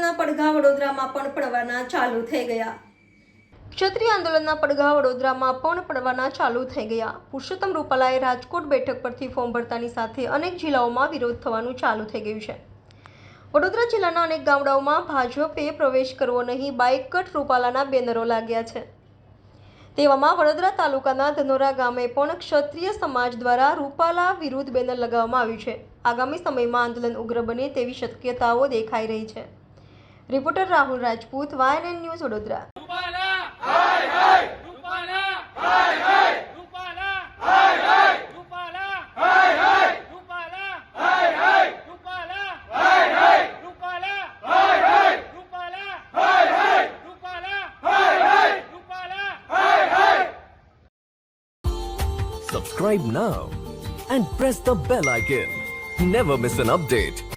આંદોલનના પડઘા વડોદરામાં પણ પડવાના ચાલુ થઈ ગયા। ક્ષત્રિય આંદોલનના પડઘા વડોદરામાં પણ પડવાના ચાલુ થઈ ગયા। પુરુષોત્તમ રૂપાલાએ રાજકોટ બેઠક પરથી ફોર્મ ભરતાની સાથે અનેક જિલ્લાઓમાં વિરોધ થવાનું ચાલુ થઈ ગયું છે। વડોદરા જિલ્લાના અનેક ગામડાઓમાં ભાજપે પ્રવેશ કરવો નહીં, બાયકટ રૂપાલાના બેનરો લાગ્યા છે। તેવામાં વડોદરા તાલુકાના ધનોરા ગામે પણ ક્ષત્રિય સમાજ દ્વારા રૂપાલા વિરુદ્ધ બેનર લગાવવામાં આવ્યું છે। આગામી સમયમાં આંદોલન ઉગ્ર બને તેવી શક્યતાઓ દેખાઈ રહી છે। Reporter Rahul Rajput, YNN news, Vadodara. Subscribe now and press the bell icon. Never miss an update.